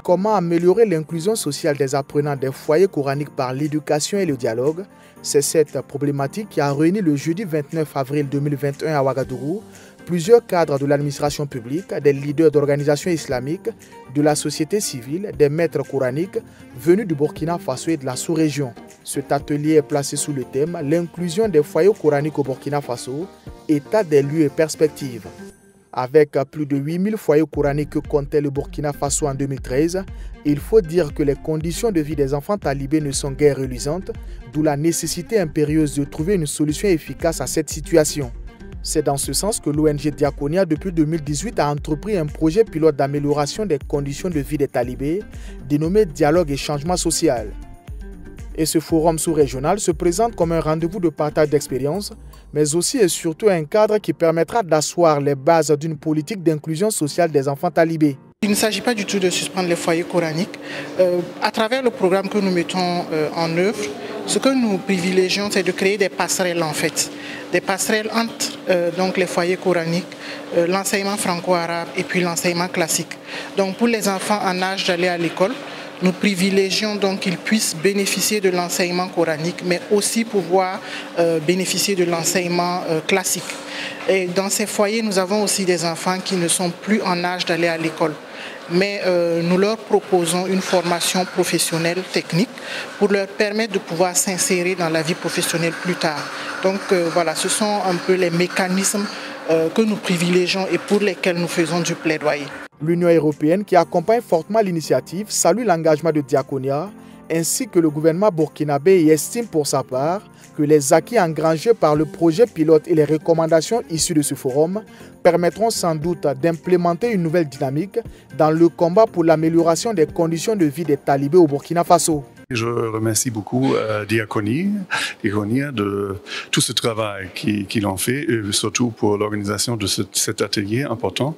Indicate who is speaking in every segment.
Speaker 1: comment améliorer l'inclusion sociale des apprenants des foyers coraniques par l'éducation et le dialogue. C'est cette problématique qui a réuni le jeudi 29 avril 2021 à Ouagadougou plusieurs cadres de l'administration publique, des leaders d'organisations islamiques, de la société civile, des maîtres coraniques venus du Burkina Faso et de la sous-région. Cet atelier est placé sous le thème « L'inclusion des foyers coraniques au Burkina Faso, état des lieux et perspectives ». Avec plus de 8000 foyers coraniques que comptait le Burkina Faso en 2013, il faut dire que les conditions de vie des enfants talibés ne sont guère reluisantes, d'où la nécessité impérieuse de trouver une solution efficace à cette situation. C'est dans ce sens que l'ONG Diakonia, depuis 2018, a entrepris un projet pilote d'amélioration des conditions de vie des talibés, dénommé Dialogue et Changement Social. Et ce forum sous-régional se présente comme un rendez-vous de partage d'expériences, mais aussi et surtout un cadre qui permettra d'asseoir les bases d'une politique d'inclusion sociale des enfants talibés.
Speaker 2: Il ne s'agit pas du tout de suspendre les foyers coraniques. À travers le programme que nous mettons en œuvre, ce que nous privilégions, c'est de créer des passerelles en fait. Des passerelles entre donc les foyers coraniques, l'enseignement franco-arabe et puis l'enseignement classique. Donc pour les enfants en âge d'aller à l'école, nous privilégions donc qu'ils puissent bénéficier de l'enseignement coranique, mais aussi pouvoir bénéficier de l'enseignement classique. Et dans ces foyers, nous avons aussi des enfants qui ne sont plus en âge d'aller à l'école. Mais nous leur proposons une formation professionnelle technique pour leur permettre de pouvoir s'insérer dans la vie professionnelle plus tard. Donc voilà, ce sont un peu les mécanismes que nous privilégions et pour lesquels nous faisons du plaidoyer.
Speaker 1: L'Union européenne, qui accompagne fortement l'initiative, salue l'engagement de Diakonia ainsi que le gouvernement burkinabé et estime pour sa part que les acquis engrangés par le projet pilote et les recommandations issues de ce forum permettront sans doute d'implémenter une nouvelle dynamique dans le combat pour l'amélioration des conditions de vie des talibés au Burkina Faso.
Speaker 3: Je remercie beaucoup Diakonia de tout ce travail qu'ils ont fait, et surtout pour l'organisation de cet atelier important.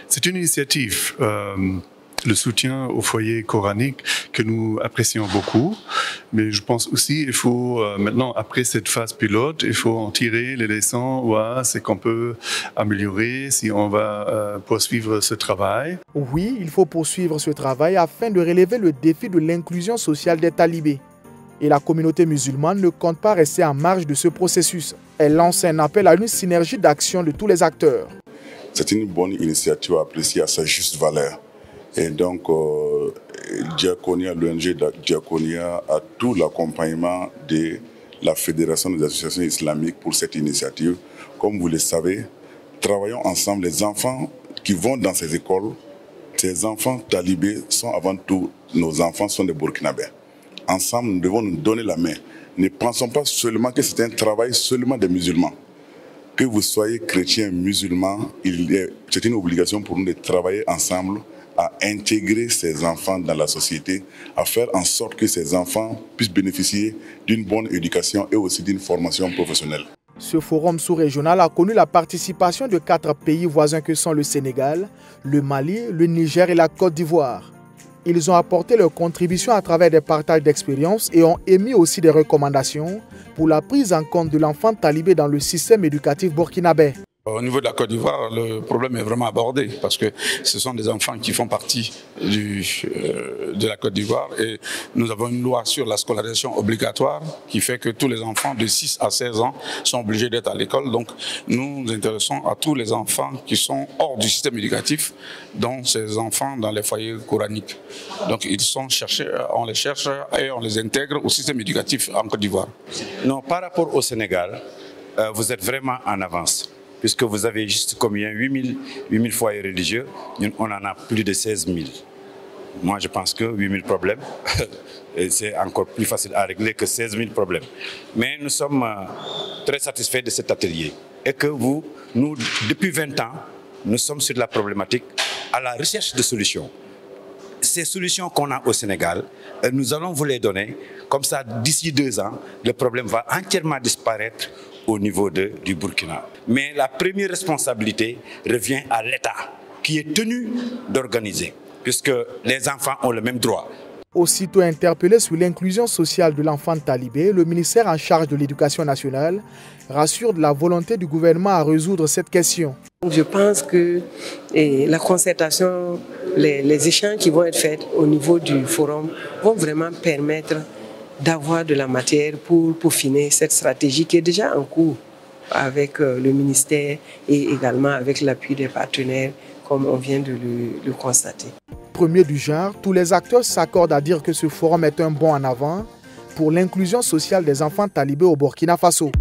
Speaker 3: C'est une initiative, le soutien au foyer coranique, que nous apprécions beaucoup. Mais je pense aussi qu'il faut, maintenant, après cette phase pilote, il faut en tirer les leçons, voir ce qu'on peut améliorer, si on va poursuivre ce travail.
Speaker 1: Oui, il faut poursuivre ce travail afin de relever le défi de l'inclusion sociale des talibés. Et la communauté musulmane ne compte pas rester en marge de ce processus. Elle lance un appel à une synergie d'action de tous les acteurs.
Speaker 4: C'est une bonne initiative appréciée à sa juste valeur. Et donc, Diakonia, l'ONG Diakonia a tout l'accompagnement de la Fédération des associations islamiques pour cette initiative. Comme vous le savez, travaillons ensemble. Les enfants qui vont dans ces écoles, ces enfants talibés sont avant tout, nos enfants sont des Burkinabés. Ensemble, nous devons nous donner la main. Ne pensons pas seulement que c'est un travail seulement des musulmans. Que vous soyez chrétien, musulman, c'est une obligation pour nous de travailler ensemble à intégrer ces enfants dans la société, à faire en sorte que ces enfants puissent bénéficier d'une bonne éducation et aussi d'une formation professionnelle.
Speaker 1: Ce forum sous-régional a connu la participation de 4 pays voisins que sont le Sénégal, le Mali, le Niger et la Côte d'Ivoire. Ils ont apporté leur contribution à travers des partages d'expériences et ont émis aussi des recommandations pour la prise en compte de l'enfant talibé dans le système éducatif burkinabé.
Speaker 5: Au niveau de la Côte d'Ivoire, le problème est vraiment abordé parce que ce sont des enfants qui font partie de la Côte d'Ivoire et nous avons une loi sur la scolarisation obligatoire qui fait que tous les enfants de 6 à 16 ans sont obligés d'être à l'école. Donc nous nous intéressons à tous les enfants qui sont hors du système éducatif, dont ces enfants dans les foyers coraniques. Donc ils sont cherchés, on les cherche et on les intègre au système éducatif en Côte d'Ivoire.
Speaker 6: Non, par rapport au Sénégal, vous êtes vraiment en avance. Puisque vous avez juste combien 8000 foyers religieux, on en a plus de 16 000. Moi, je pense que 8000 problèmes, c'est encore plus facile à régler que 16 000 problèmes. Mais nous sommes très satisfaits de cet atelier. Et que nous, depuis 20 ans, nous sommes sur la problématique à la recherche de solutions. Ces solutions qu'on a au Sénégal, nous allons vous les donner. Comme ça, d'ici 2 ans, le problème va entièrement disparaître au niveau du Burkina. Mais la première responsabilité revient à l'État, qui est tenu d'organiser, puisque les enfants ont le même droit.
Speaker 1: Aussitôt interpellé sur l'inclusion sociale de l'enfant talibé, le ministère en charge de l'Éducation nationale rassure de la volonté du gouvernement à résoudre cette question.
Speaker 7: Je pense que la concertation les échanges qui vont être faits au niveau du forum vont vraiment permettre d'avoir de la matière pour peaufiner cette stratégie qui est déjà en cours avec le ministère et également avec l'appui des partenaires, comme on vient de le constater.
Speaker 1: Premier du genre, tous les acteurs s'accordent à dire que ce forum est un bond en avant pour l'inclusion sociale des enfants talibés au Burkina Faso.